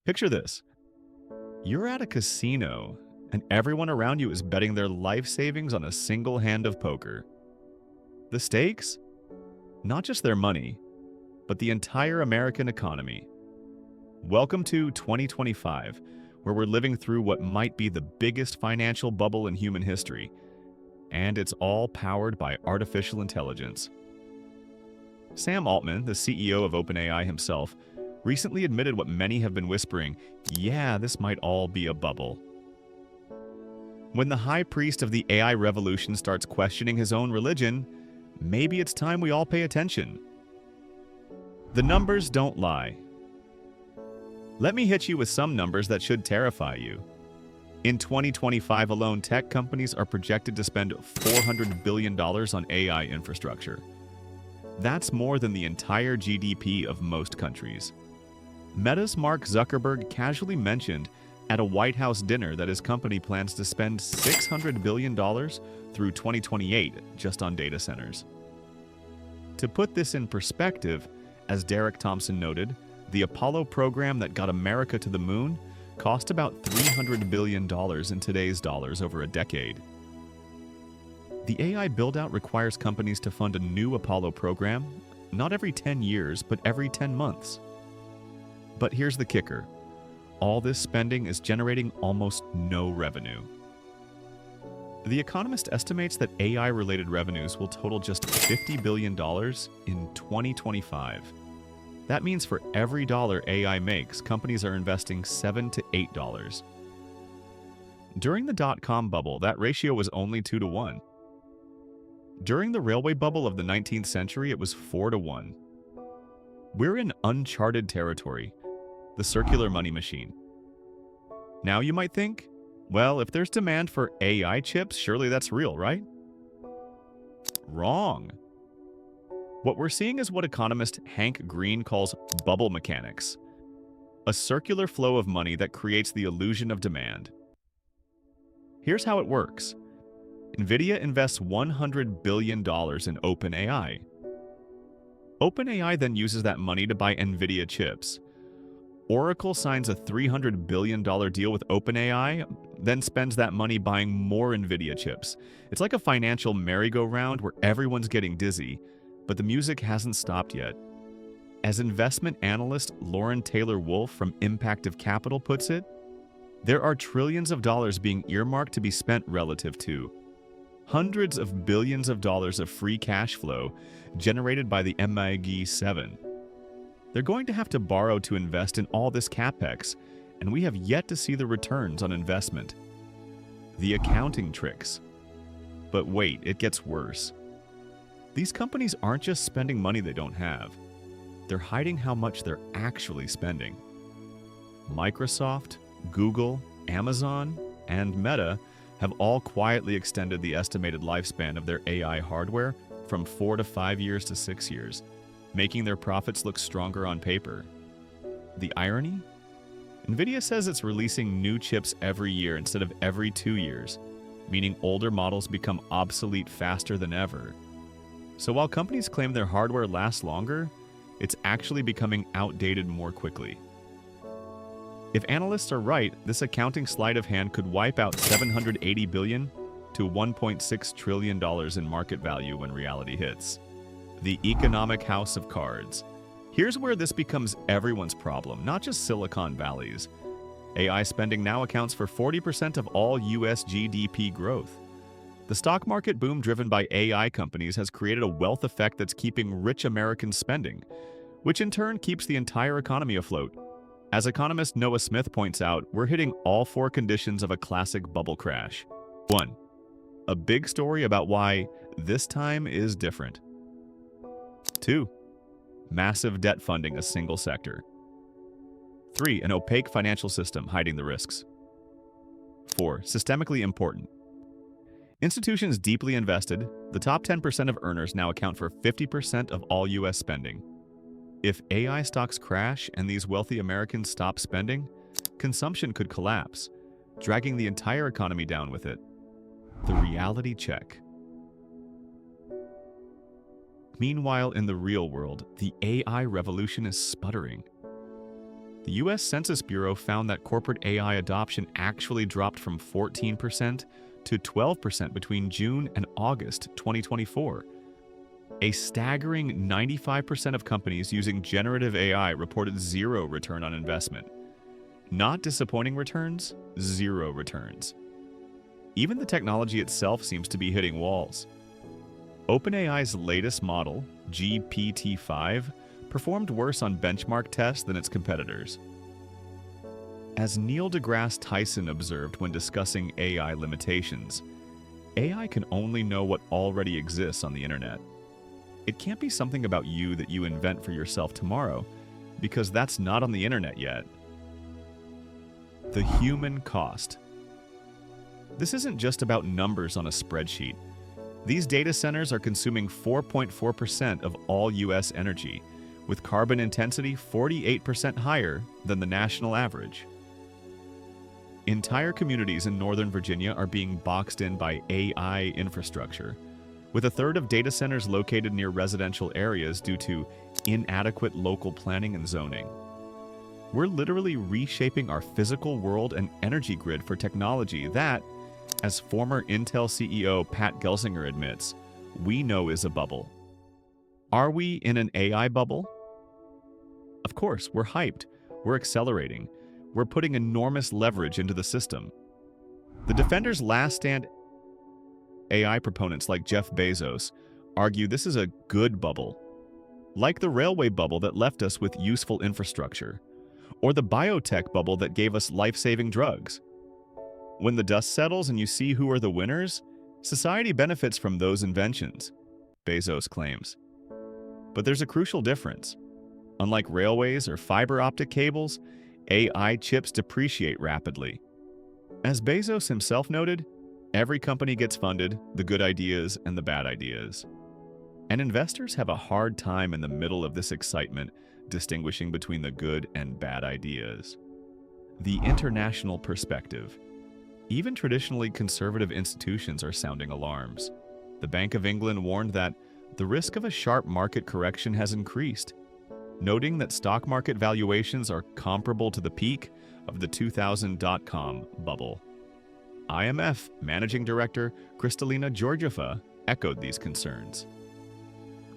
Picture this. You're at a casino, and everyone around you is betting their life savings on a single hand of poker. The stakes? Not just their money, but the entire American economy. Welcome to 2025, where we're living through what might be the biggest financial bubble in human history, and it's all powered by artificial intelligence. Sam Altman, the CEO of OpenAI himself, recently admitted what many have been whispering, yeah, this might all be a bubble. When the high priest of the AI revolution starts questioning his own religion, maybe it's time we all pay attention. The numbers don't lie. Let me hit you with some numbers that should terrify you. In 2025 alone, tech companies are projected to spend $400 billion on AI infrastructure. That's more than the entire GDP of most countries. Meta's Mark Zuckerberg casually mentioned at a White House dinner that his company plans to spend $600 billion through 2028 just on data centers. To put this in perspective, as Derek Thompson noted, the Apollo program that got America to the moon cost about $300 billion in today's dollars over a decade. The AI build-out requires companies to fund a new Apollo program, not every 10 years, but every 10 months. But here's the kicker. All this spending is generating almost no revenue. The Economist estimates that AI-related revenues will total just $50 billion in 2025. That means for every dollar AI makes, companies are investing $7 to $8. During the dot-com bubble, that ratio was only 2 to 1. During the railway bubble of the 19th century, it was 4 to 1. We're in uncharted territory, the circular money machine. Now you might think, well, if there's demand for AI chips, surely that's real, right? Wrong. What we're seeing is what economist Hank Green calls bubble mechanics, a circular flow of money that creates the illusion of demand. Here's how it works. Nvidia invests $100 billion in OpenAI. OpenAI then uses that money to buy Nvidia chips. Oracle signs a $300 billion deal with OpenAI, then spends that money buying more Nvidia chips. It's like a financial merry-go-round where everyone's getting dizzy, but the music hasn't stopped yet. As investment analyst Lauren Taylor Wolfe from Impactive Capital puts it, there are trillions of dollars being earmarked to be spent relative to hundreds of billions of dollars of free cash flow generated by the MIG 7. They're going to have to borrow to invest in all this capex, and we have yet to see the returns on investment. The accounting tricks. But wait, it gets worse. These companies aren't just spending money they don't have. They're hiding how much they're actually spending. Microsoft, Google, Amazon, and Meta have all quietly extended the estimated lifespan of their AI hardware from 4 to 5 years to 6 years, making their profits look stronger on paper. The irony? Nvidia says it's releasing new chips every year instead of every 2 years, meaning older models become obsolete faster than ever. So while companies claim their hardware lasts longer, it's actually becoming outdated more quickly. If analysts are right, this accounting sleight of hand could wipe out $780 billion to $1.6 trillion in market value when reality hits. The economic house of cards. Here's where this becomes everyone's problem, not just Silicon Valley's. AI spending now accounts for 40% of all US GDP growth. The stock market boom driven by AI companies has created a wealth effect that's keeping rich Americans spending, which in turn keeps the entire economy afloat. As economist Noah Smith points out, we're hitting all 4 conditions of a classic bubble crash. 1. A big story about why this time is different. 2. Massive debt funding a single sector. 3. An opaque financial system hiding the risks. 4. Systemically important. Institutions deeply invested, the top 10% of earners now account for 50% of all U.S. spending. If AI stocks crash and these wealthy Americans stop spending, consumption could collapse, dragging the entire economy down with it. The reality check. Meanwhile, in the real world, the AI revolution is sputtering. The US Census Bureau found that corporate AI adoption actually dropped from 14% to 12% between June and August 2024. A staggering 95% of companies using generative AI reported zero return on investment. Not disappointing returns, zero returns. Even the technology itself seems to be hitting walls. OpenAI's latest model, GPT-5, performed worse on benchmark tests than its competitors. As Neil deGrasse Tyson observed when discussing AI limitations, AI can only know what already exists on the internet. It can't be something about you that you invent for yourself tomorrow, because that's not on the internet yet. The human cost. This isn't just about numbers on a spreadsheet. These data centers are consuming 4.4% of all US energy, with carbon intensity 48% higher than the national average. Entire communities in Northern Virginia are being boxed in by AI infrastructure, with a third of data centers located near residential areas due to inadequate local planning and zoning. We're literally reshaping our physical world and energy grid for technology that, as former Intel CEO Pat Gelsinger admits, we know is a bubble. Are we in an AI bubble? Of course, we're hyped, we're accelerating, we're putting enormous leverage into the system. The Defender's last stand AI proponents like Jeff Bezos argue this is a good bubble, like the railway bubble that left us with useful infrastructure, or the biotech bubble that gave us life-saving drugs. When the dust settles and you see who are the winners, society benefits from those inventions, Bezos claims. But there's a crucial difference. Unlike railways or fiber optic cables, AI chips depreciate rapidly. As Bezos himself noted, every company gets funded, the good ideas and the bad ideas. And investors have a hard time in the middle of this excitement distinguishing between the good and bad ideas. The international perspective. Even traditionally conservative institutions are sounding alarms. The Bank of England warned that the risk of a sharp market correction has increased, noting that stock market valuations are comparable to the peak of the 2000 dot-com bubble. IMF Managing Director Kristalina Georgieva echoed these concerns.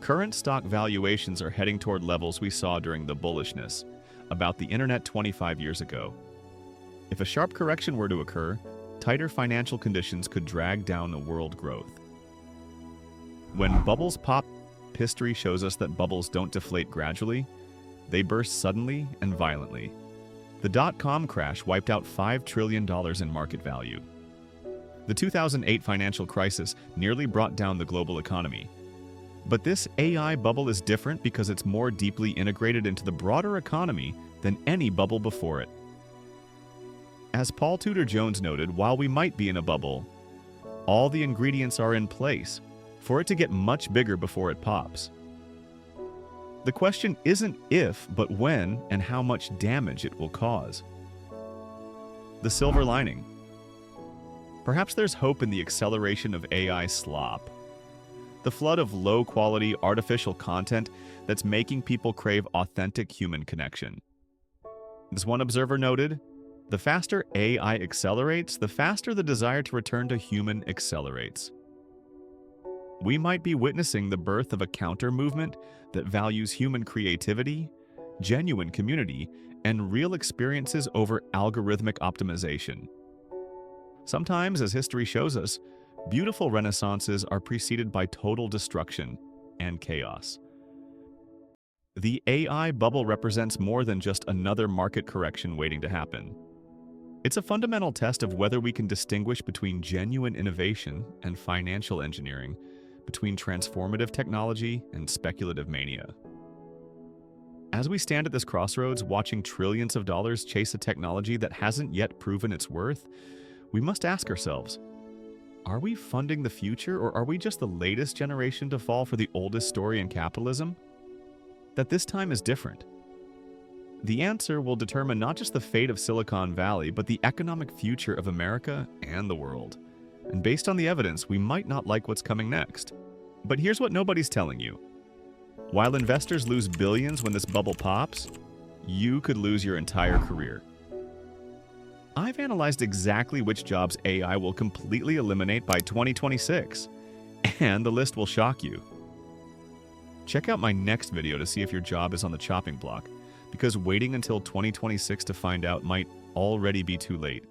Current stock valuations are heading toward levels we saw during the bullishness about the internet 25 years ago. If a sharp correction were to occur, tighter financial conditions could drag down the world growth. When bubbles pop, history shows us that bubbles don't deflate gradually, they burst suddenly and violently. The dot-com crash wiped out $5 trillion in market value. The 2008 financial crisis nearly brought down the global economy. But this AI bubble is different because it's more deeply integrated into the broader economy than any bubble before it. As Paul Tudor Jones noted, while we might be in a bubble, all the ingredients are in place for it to get much bigger before it pops. The question isn't if, but when and how much damage it will cause. The silver lining. Perhaps there's hope in the acceleration of AI slop. The flood of low-quality artificial content that's making people crave authentic human connection. As one observer noted, the faster AI accelerates, the faster the desire to return to human accelerates. We might be witnessing the birth of a counter-movement that values human creativity, genuine community, and real experiences over algorithmic optimization. Sometimes, as history shows us, beautiful renaissances are preceded by total destruction and chaos. The AI bubble represents more than just another market correction waiting to happen. It's a fundamental test of whether we can distinguish between genuine innovation and financial engineering, between transformative technology and speculative mania. As we stand at this crossroads, watching trillions of dollars chase a technology that hasn't yet proven its worth, we must ask ourselves, are we funding the future, or are we just the latest generation to fall for the oldest story in capitalism? That this time is different. The answer will determine not just the fate of Silicon Valley, but the economic future of America and the world. And based on the evidence, we might not like what's coming next. But here's what nobody's telling you. While investors lose billions when this bubble pops, you could lose your entire career. I've analyzed exactly which jobs AI will completely eliminate by 2026, and the list will shock you. Check out my next video to see if your job is on the chopping block, because waiting until 2026 to find out might already be too late.